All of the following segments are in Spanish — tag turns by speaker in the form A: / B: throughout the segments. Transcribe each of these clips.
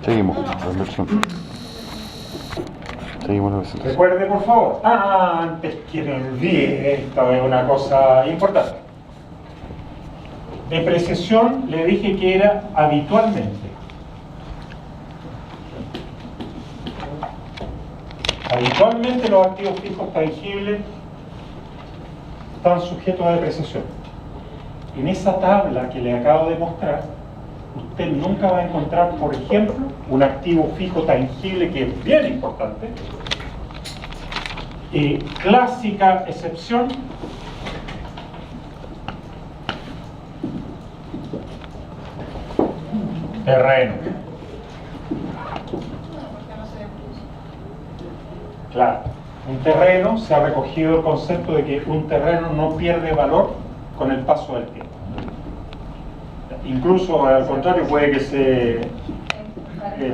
A: Seguimos con la inversión. Seguimos la presentación.
B: Recuerde, por favor. Antes que me olvide, esto es una cosa importante. Depreciación le dije que era habitualmente. Habitualmente los activos fijos tangibles están sujetos a depreciación. En esa tabla que le acabo de mostrar, usted nunca va a encontrar, por ejemplo, un activo fijo tangible que es bien importante. Clásica excepción, terreno. Claro, un terreno, se ha recogido el concepto de que un terreno no pierde valor con el paso del tiempo. Incluso al contrario, puede que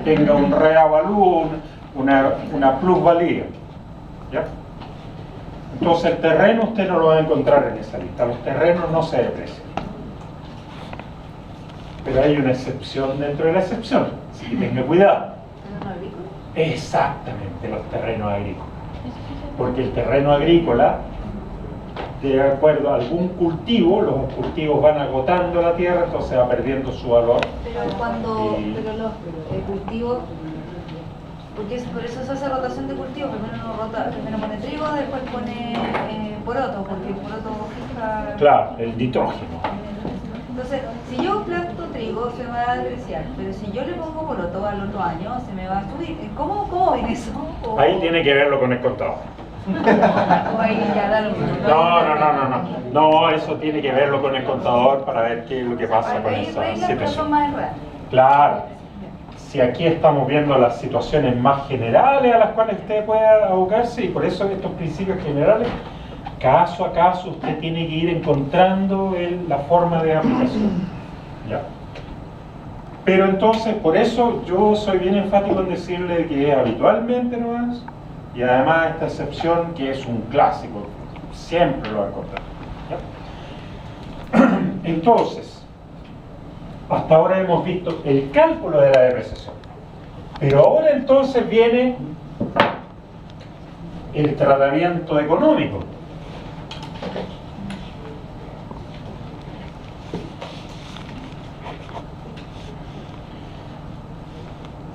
B: tenga un reavalúo, una plusvalía. ¿Ya? Entonces el terreno usted no lo va a encontrar en esa lista. Los terrenos no se deprecian. Pero hay una excepción dentro de la excepción, así que tenga cuidado. Exactamente, los terrenos agrícolas. Porque el terreno agrícola, de acuerdo a algún cultivo, los cultivos van agotando la tierra, entonces va perdiendo su valor.
C: Pero el cultivo, porque por eso se hace rotación de cultivo, primero pone trigo, después pone poroto, porque el poroto fija...
B: Claro, el nitrógeno.
C: Entonces, si yo planto trigo, se me va a depreciar, pero si yo le pongo poroto al otro año, se me va a subir. ¿Cómo viene eso?
B: Ahí tiene que verlo con el contador.
C: O ahí ya da lo mismo.
B: No, eso tiene que verlo con el contador para ver qué es lo que pasa con esa situación. Claro, si aquí estamos viendo las situaciones más generales a las cuales usted puede abocarse, y por eso estos principios generales, caso a caso usted tiene que ir encontrando la forma de aplicación. ¿Ya? Pero entonces, por eso yo soy bien enfático en decirle que habitualmente no es, y además esta excepción que es un clásico, siempre lo va a encontrar. ¿Ya? Entonces, hasta ahora hemos visto el cálculo de la depreciación, pero ahora entonces viene el tratamiento económico.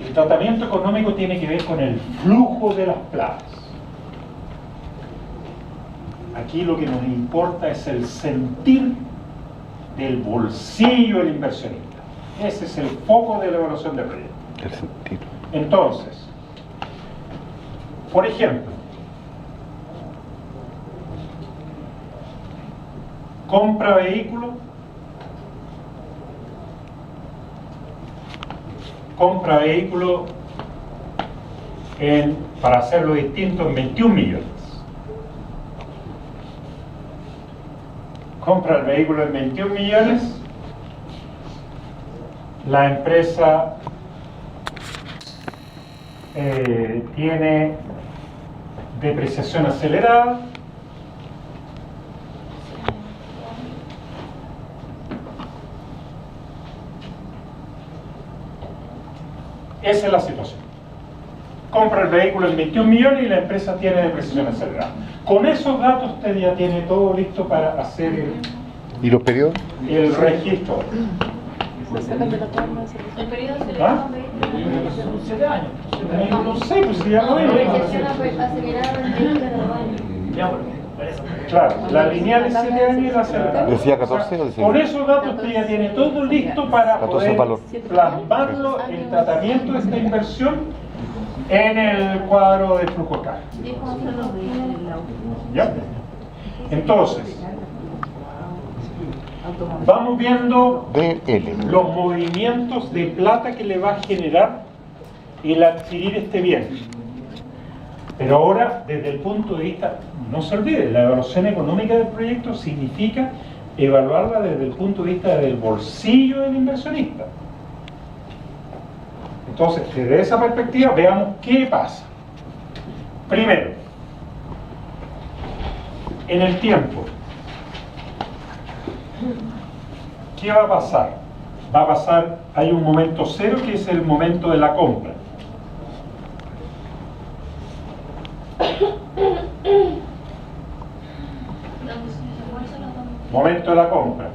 B: El tratamiento económico tiene que ver con el flujo de las platas. Aquí lo que nos importa es el sentir del bolsillo del inversionista. Ese es el foco de la evaluación de proyecto.
A: El sentir.
B: Entonces, por ejemplo, compra vehículo, para hacerlo distinto, en 21 millones. Compra el vehículo en 21 millones, la empresa tiene depreciación acelerada, esa es la situación. Compra el vehículo en 21 millones y la empresa tiene depreciación acelerada. Con esos datos usted ya tiene todo listo para hacer
A: ¿Y los periodos?
B: el registro.
D: El periodo se le
B: ¿Ah?
D: llama
B: 7 años. No sé, pues ya no
D: depreciación acelerada del vehículo de los años.
B: Claro, la lineal es 7 años y la acelerada.
A: ¿Decía 14 o decía?
B: Con esos datos usted ya tiene todo listo para
A: 14
B: poder
A: valor.
B: plasmarlo, el tratamiento de esta inversión en el cuadro de flujo de caja. ¿Ya? Entonces, vamos viendo
A: DL.
B: los movimientos de plata que le va a generar el adquirir este bien. Pero ahora, desde el punto de vista, no se olvide, la evaluación económica del proyecto significa evaluarla desde el punto de vista del bolsillo del inversionista. Entonces, desde esa perspectiva, veamos qué pasa. Primero, en el tiempo, ¿qué va a pasar? va a pasar, hay un momento cero que es el momento de la compra. Momento de la compra.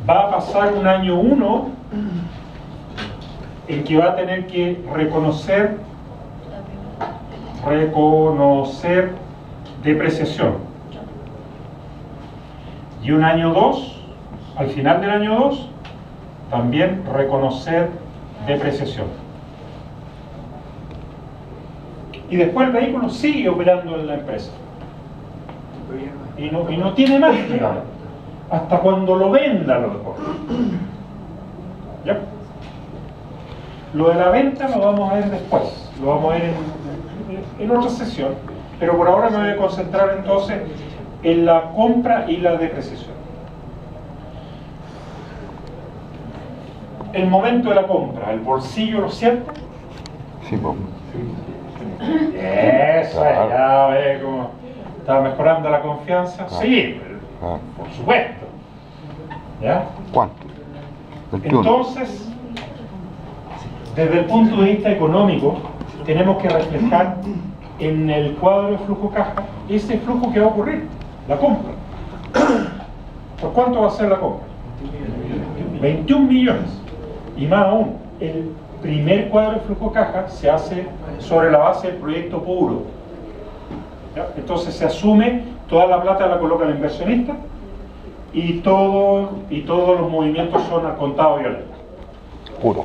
B: Va a pasar un año 1 en que va a tener que reconocer depreciación. Y un año 2, al final del año 2, también reconocer depreciación. Y después el vehículo sigue operando en la empresa. Y no tiene más, digamos, hasta cuando lo venda a lo mejor. ¿Ya? Lo de la venta lo vamos a ver después, lo vamos a ver en otra sesión, pero por ahora me voy a concentrar entonces en la compra y la depreciación. El momento de la compra, ¿el bolsillo lo siente?
A: Sí, pues.
B: Eso,
A: Claro.
B: ya ve cómo está mejorando la confianza.
A: Claro.
B: Sí,
A: Ah,
B: por supuesto. ¿Ya?
A: ¿cuánto? 21.
B: Entonces, desde el punto de vista económico, tenemos que reflejar en el cuadro de flujo caja ese flujo que va a ocurrir, la compra. ¿Por cuánto va a ser la compra? 21 millones. Y más aún, el primer cuadro de flujo caja se hace sobre la base del proyecto puro. ¿Ya? Entonces se asume, toda la plata la coloca el inversionista y todos los movimientos son al contado violento.
A: Puro.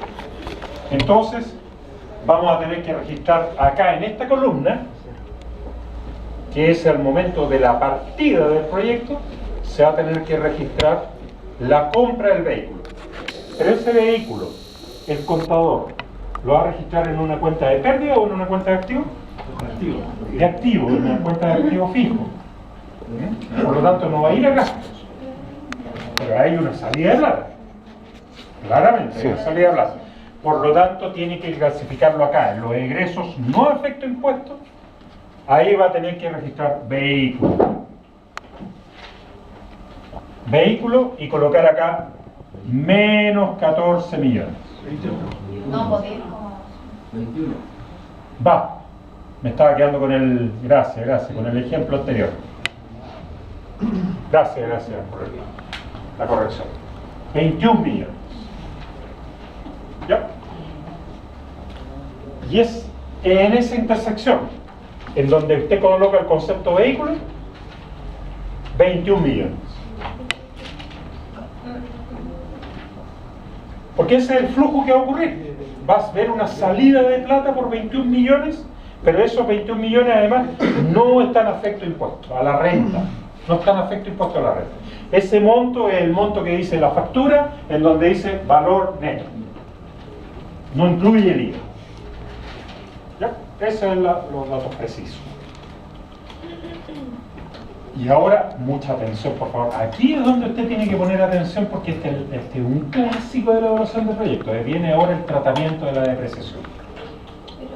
B: Entonces, vamos a tener que registrar acá en esta columna, que es el momento de la partida del proyecto, se va a tener que registrar la compra del vehículo. Pero ese vehículo, el contador, ¿lo va a registrar en una cuenta de pérdida o en una cuenta de activo? De activo, en una cuenta de activo fijo. Por lo tanto, no va a ir a gastos. Pero hay una salida de plata. Claramente, hay una salida de plata. Por lo tanto, tiene que clasificarlo acá. En los egresos no afecto impuestos, ahí va a tener que registrar vehículo. Vehículo y colocar acá menos 14 millones.
C: No, podéis como...
B: Va. Me estaba quedando con el... Gracias, con el ejemplo anterior. Gracias por la corrección. 21 millones. ¿Ya? Y es en esa intersección en donde usted coloca el concepto vehículo, 21 millones. Porque ese es el flujo que va a ocurrir. Vas a ver una salida de plata por 21 millones, pero esos 21 millones además no están afecto a impuestos, a la renta. No están afecto a impuestos a la renta. Ese monto es el monto que dice la factura, en donde dice valor neto. No incluye el IVA. ¿Ya? Esos son los datos precisos. Y ahora, mucha atención, por favor. Aquí es donde usted tiene que poner atención porque este es un clásico de la evaluación de proyectos. Viene ahora el tratamiento de la depreciación.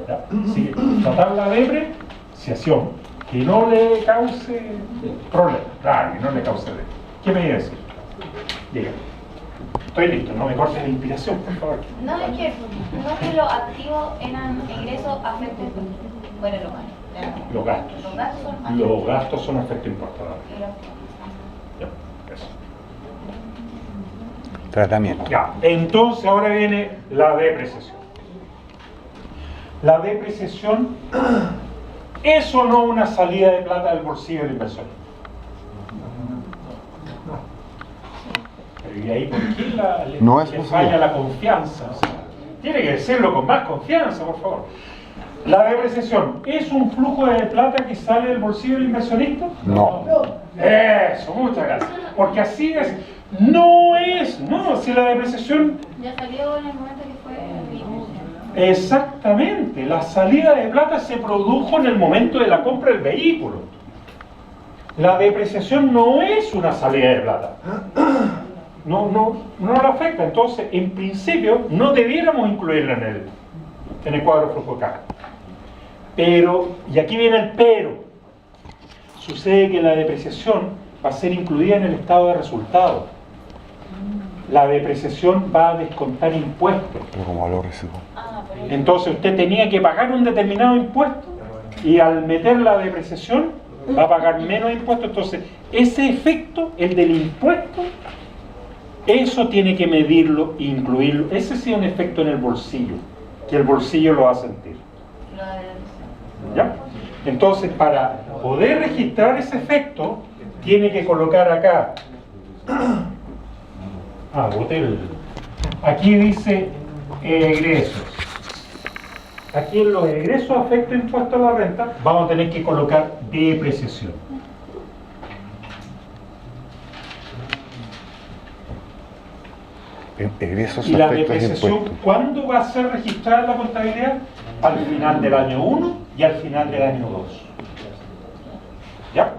B: ¿Ya? Sí, tratar la depreciación que no le cause problema. Claro, que no le cause problema. ¿Qué me iba a decir? Dígame. Estoy listo, no me corte la inspiración, por favor.
D: No es que los activos eran ingresos afecto bueno,
B: Los gastos. Los gastos son afecto impuesto. Ya, eso.
A: Tratamiento.
B: Ya, entonces ahora viene la depreciación. La depreciación es o no una salida de plata del bolsillo del inversor. Pero ¿y ahí por qué
A: No es
B: le
A: posible.
B: falla la confianza? O sea, tiene que decirlo con más confianza, por favor. ¿La depreciación es un flujo de plata que sale del bolsillo del inversionista?
A: No.
B: Eso, muchas gracias. Porque así es. No, si la depreciación...
D: Ya salió en el momento que fue
B: Exactamente, la salida de plata se produjo en el momento de la compra del vehículo. La depreciación no es una salida de plata. No la afecta. Entonces, en principio, no debiéramos incluirla en el cuadro de flujo de caja. Pero, y aquí viene el pero, sucede que la depreciación va a ser incluida en el estado de resultados. la depreciación va a descontar impuestos.
A: Pero como valor residual.
D: Ah, por eso.
B: Entonces usted tenía que pagar un determinado impuesto y al meter la depreciación va a pagar menos impuestos. Entonces ese efecto, el del impuesto, eso tiene que medirlo e incluirlo. Ese sí es un efecto en el bolsillo, que el bolsillo lo va a sentir. ¿Ya? Entonces, para poder registrar ese efecto, tiene que colocar acá. Aquí dice egresos. Aquí en los egresos afecto impuesto a la renta, vamos a tener que colocar depreciación.
A: Egresos
B: Y la
A: afectos
B: depreciación,
A: impuestos.
B: ¿cuándo va a ser registrada en la contabilidad? Al final del año 1 y al final del año 2. ¿Ya?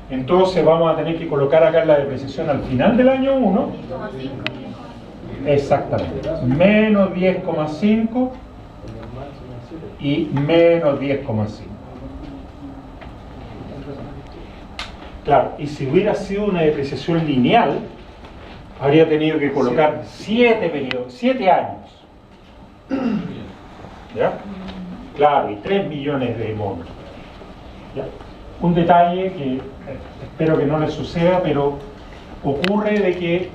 B: Entonces vamos a tener que colocar acá la depreciación al final del año 1. Exactamente. Menos 10,5 y menos 10,5. Claro, y si hubiera sido una depreciación lineal, habría tenido que colocar 7 periodos, 7 años. ¿Ya? Claro, y 3 millones de monos. ¿Ya? Un detalle que espero que no les suceda, pero ocurre de que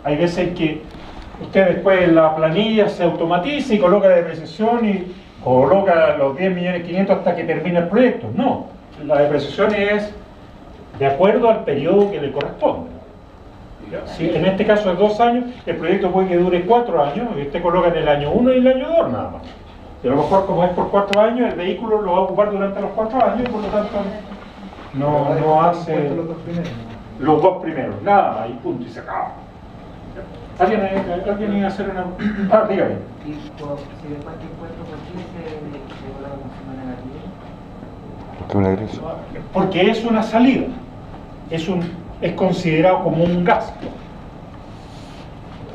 B: hay veces que usted después en la planilla se automatiza y coloca la depreciación y coloca los 10.500.000 hasta que termine el proyecto. No, la depreciación es de acuerdo al periodo que le corresponde. Si en este caso es 2 años, el proyecto puede que dure 4 años y usted coloca en el año 1 y el año 2 nada más. Y a lo mejor como es por 4 años, el vehículo lo va a ocupar durante los 4 años y por lo tanto no hace los 2 primeros, nada más y punto y se acaba. ¿Alguien iba a hacer una...? Ah, dígame.
E: Y si después de impuestos, ¿por qué se coloca como negativo?
A: Porque un egreso.
B: Porque es una salida, es considerado como un gasto.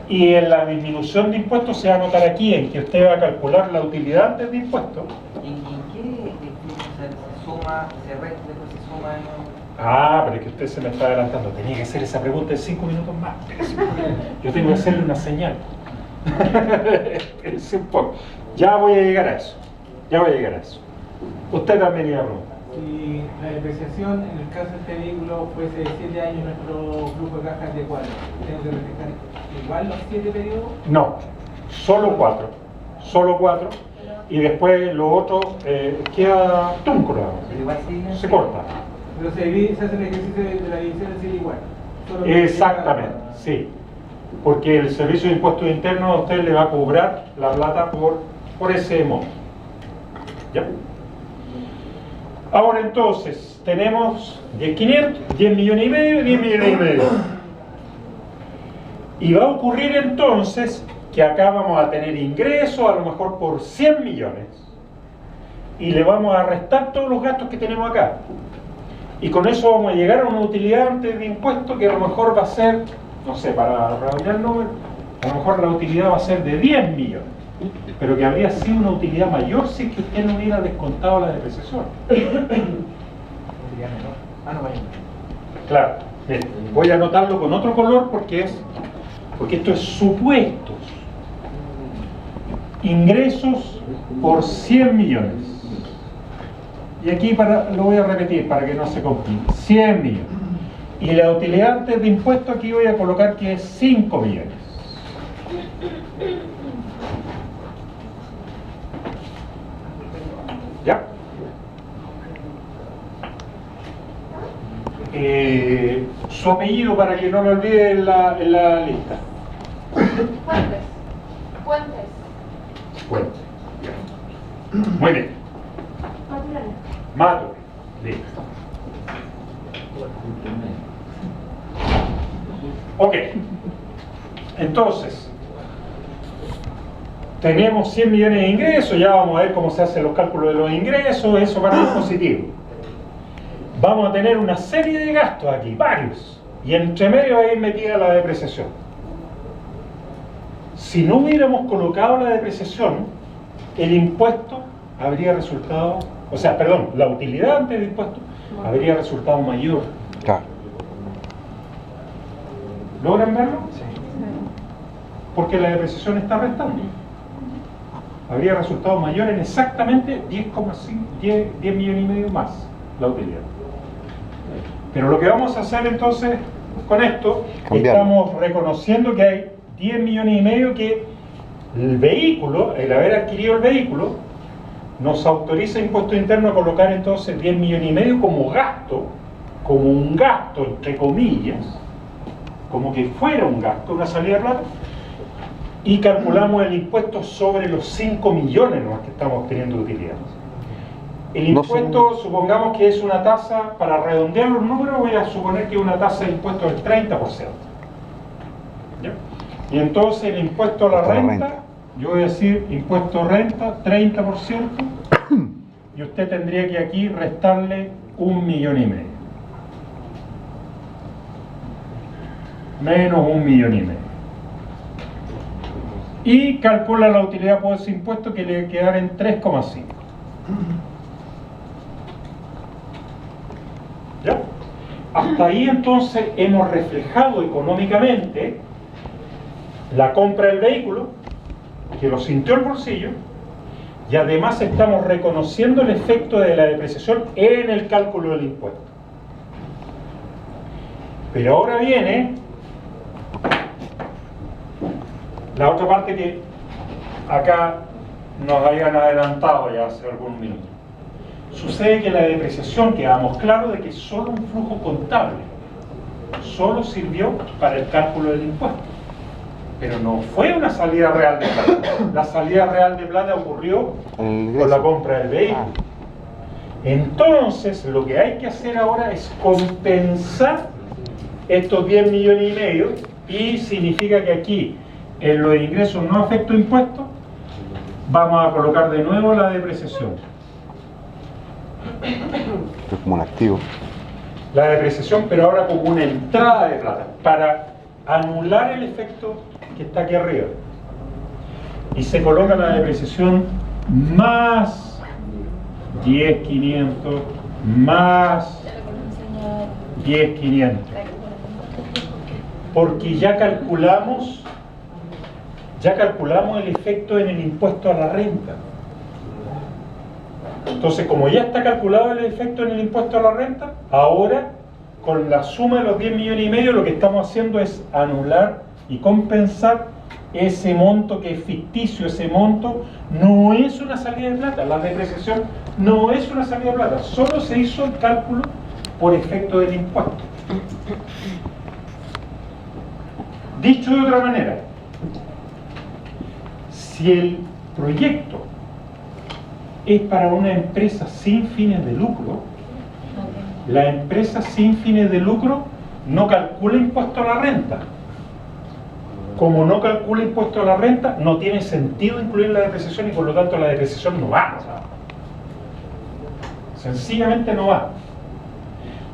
B: Y en la disminución de impuestos se va a notar aquí en que usted va a calcular la utilidad antes de impuestos.
E: ¿Y en qué se suma, se resta, después se suma?
B: Ah, pero es que usted se me está adelantando. Tenía que hacer esa pregunta en 5 minutos más. Yo tengo que hacerle una señal. Espérese un poco. Ya voy a llegar a eso. Ya voy a llegar a eso. Usted también iba a preguntar.
F: Si la depreciación, en el caso de este vehículo, fuese de 7 años, nuestro flujo de caja es de 4. ¿Tengo que reflejar igual los 7 periodos?
B: No, solo 4. Solo 4. Y después lo otro queda túncula.
E: Pero igual
B: Se corta.
F: Pero se hace el ejercicio de la división en 7 igual. Solo que
B: Exactamente, sí. Porque el servicio de impuestos internos a usted le va a cobrar la plata por ese monto. ¿Ya? Ahora entonces, tenemos 10.500, 10 millones y medio, 10 millones y medio. Y va a ocurrir entonces que acá vamos a tener ingresos a lo mejor por 100 millones. Y le vamos a restar todos los gastos que tenemos acá. Y con eso vamos a llegar a una utilidad antes de impuesto que a lo mejor va a ser, no sé, para redondear el número, a lo mejor la utilidad va a ser de 10 millones. Pero que habría sido una utilidad mayor si es que usted no hubiera descontado la depreciación. Claro, mire, voy a anotarlo con otro color porque esto es supuestos. Ingresos por 100 millones. Y aquí lo voy a repetir para que no se complique. 100 millones. Y la utilidad antes de impuesto aquí voy a colocar que es 5 millones. ¿Ya? Su apellido para que no lo olvide en la lista.
D: Fuentes. Fuentes.
B: Bueno. Muy bien. Mato. Listo. Ok. Entonces, tenemos 100 millones de ingresos, ya vamos a ver cómo se hacen los cálculos de los ingresos, eso para el positivo. Vamos a tener una serie de gastos aquí, varios, y entre medio va a ir metida la depreciación. Si no hubiéramos colocado la depreciación, el impuesto habría resultado, o sea, perdón, la utilidad antes del impuesto habría resultado mayor.
A: Claro.
B: ¿Logran verlo? Sí. Porque la depreciación está restando. Habría resultado mayor en exactamente 10 millones y medio más la utilidad. Pero lo que vamos a hacer entonces con esto, estamos reconociendo que hay 10 millones y medio que el vehículo, el haber adquirido el vehículo, nos autoriza impuesto interno a colocar entonces 10 millones y medio como gasto, como un gasto entre comillas, como que fuera un gasto, una salida de plata, y calculamos el impuesto sobre los 5 millones ¿no? que estamos obteniendo de utilidades. El impuesto, supongamos que es una tasa, para redondear los números, voy a suponer que es una tasa de impuesto del 30%. ¿Ya? Y entonces el impuesto a la renta, yo voy a decir impuesto a renta, 30%, y usted tendría que aquí restarle 1,5 millones. Menos 1,5 millones. Y calcula la utilidad por ese impuesto que le quedará en 3,5. ¿Ya? Hasta ahí entonces hemos reflejado económicamente la compra del vehículo, que lo sintió el bolsillo, y además estamos reconociendo el efecto de la depreciación en el cálculo del impuesto. Pero ahora viene la otra parte que acá nos habían adelantado ya hace algunos minutos. Sucede que la depreciación, quedamos claros de que es solo un flujo contable, solo sirvió para el cálculo del impuesto, pero no fue una salida real de plata. La salida real de plata ocurrió con la compra del vehículo. Entonces lo que hay que hacer ahora es compensar estos 10 millones y medio, y significa que aquí en los ingresos no afecto impuestos vamos a colocar de nuevo la depreciación.
A: Es como un activo.
B: La depreciación, pero ahora como una entrada de plata, para anular el efecto que está aquí arriba. Y se coloca la depreciación más 10.500 más 10.500. Porque ya calculamos el efecto en el impuesto a la renta. Entonces, como ya está calculado el efecto en el impuesto a la renta, ahora, con la suma de los 10 millones y medio, lo que estamos haciendo es anular y compensar ese monto que es ficticio. Ese monto no es una salida de plata. La depreciación no es una salida de plata. Solo se hizo el cálculo por efecto del impuesto. Dicho de otra manera, si el proyecto es para una empresa sin fines de lucro, la empresa sin fines de lucro no calcula impuesto a la renta. Como no calcula impuesto a la renta, no tiene sentido incluir la depreciación, y por lo tanto la depreciación no va. Sencillamente no va.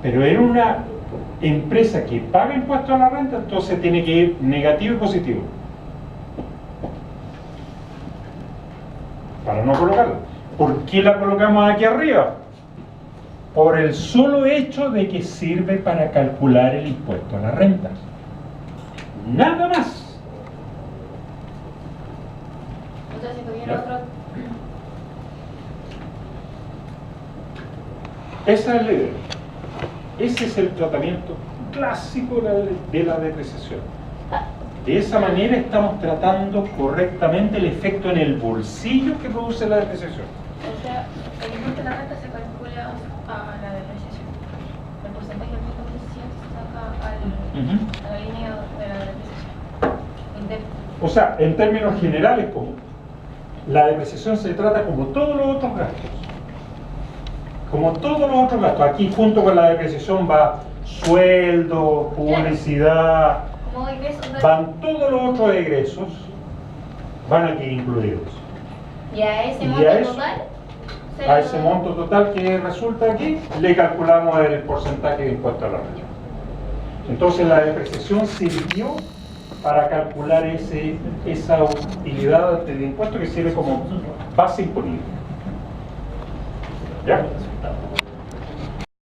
B: Pero en una empresa que paga impuesto a la renta, entonces tiene que ir negativo y positivo para no colocarla. ¿Por qué la colocamos aquí arriba? Por el solo hecho de que sirve para calcular el impuesto a la renta. Nada más.
D: Entonces, si tuviera otro...
B: Esa es la idea. Ese es el tratamiento clásico de la depreciación. De esa manera estamos tratando correctamente el efecto en el bolsillo que produce la depreciación.
D: O sea, el impuesto a la renta se calcula a la depreciación. El porcentaje del impuesto a la depreciación se saca a la línea de la depreciación.
B: O sea, en términos generales, como la depreciación se trata como todos los otros gastos. Como todos los otros gastos. Aquí junto con la depreciación va sueldo, publicidad,
D: Como ingresos,
B: van todos los otros egresos, van aquí incluidos.
D: y a ese
B: Y
D: monto
B: a eso,
D: total,
B: a ese monto total que resulta aquí, le calculamos el porcentaje de impuesto a la renta. Entonces la depreciación sirvió para calcular esa utilidad del impuesto que sirve como base imponible. ¿Ya?